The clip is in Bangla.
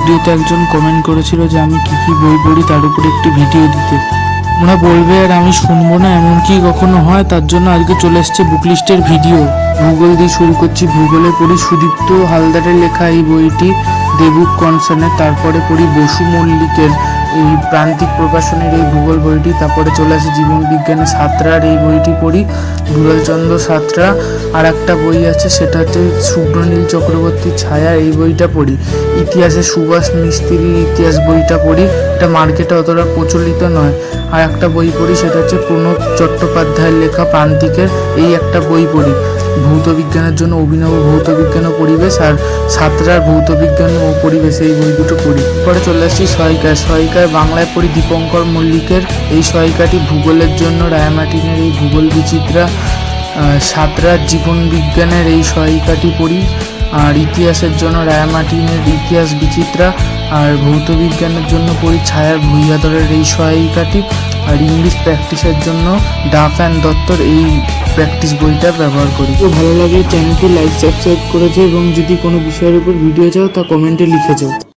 ভিডিওতে একজন কমেন্ট করেছিল যে আমি কি বই পড়ি তার উপর একটি ভিডিও দিতে। তোমরা বলবে আর আমি শুনবো না, এমন কি কখনো হয়? তার জন্য আজকে চলে এসছে বুক লিস্টের ভিডিও। ভূগোল দিয়ে শুরু করছি। ভূগোলে পড়ি সুদীপ্ত হালদারের লেখা এই বইটি, দেবুক কনসার্নের। তারপরে পড়ি বসু মল্লিকের এই প্রান্তিক প্রকাশনের এই ভূগোল বইটি। তারপরে চলে আসে জীবন বিজ্ঞানে সাঁতরার এই বইটি পড়ি, দুলালচন্দ্র সাঁতরা। আর একটা বই আছে, সেটা হচ্ছে শুভ্রনীল চক্রবর্তীর ছায়া, এই বইটা পড়ি। ইতিহাসে সুভাষ মিস্ত্রির ইতিহাস বইটা পড়ি, এটা মার্কেটে অতটা প্রচলিত নয়। আর একটা বই পড়ি, সেটা হচ্ছে প্রণব চট্টোপাধ্যায়ের লেখা প্রান্তিকের, এই একটা বই পড়ি। ভৌত বিজ্ঞানের জন্য অভিনব ভৌত বিজ্ঞান ও পরিবেশ, আর সাঁতরার ভৌত বিজ্ঞান ও পরিবেশ, এই বই দুটো পড়ি। পরে চলে আসছি সহায়িকায় বাংলায় পড়ি দীপঙ্কর মল্লিকের এই সহায়িকাটি। ভূগোলের জন্য রায়মার্টিনের এই ভূগোল বিচিত্রা। সাঁতরার জীবন বিজ্ঞানের এই সহায়িকাটি পড়ি। আর ইতিহাসের জন্য রায়মার্টিনের ইতিহাস বিচিত্রা। আর ভৌত বিজ্ঞানের জন্য পড়ি ছায়ার ভূঁইয়াদরের এই সহায়িকাটি। আর ইংলিশ প্র্যাকটিসের জন্য ডাফ অ্যান্ড দত্তর এই প্র্যাকটিস বইটা ব্যবহার করি। তো ভালো লাগলে চ্যানেলটি লাইক সাবস্ক্রাইব করেছে, এবং যদি কোনো বিষয়ের উপর ভিডিও চাও তা কমেন্টে লিখে যাও।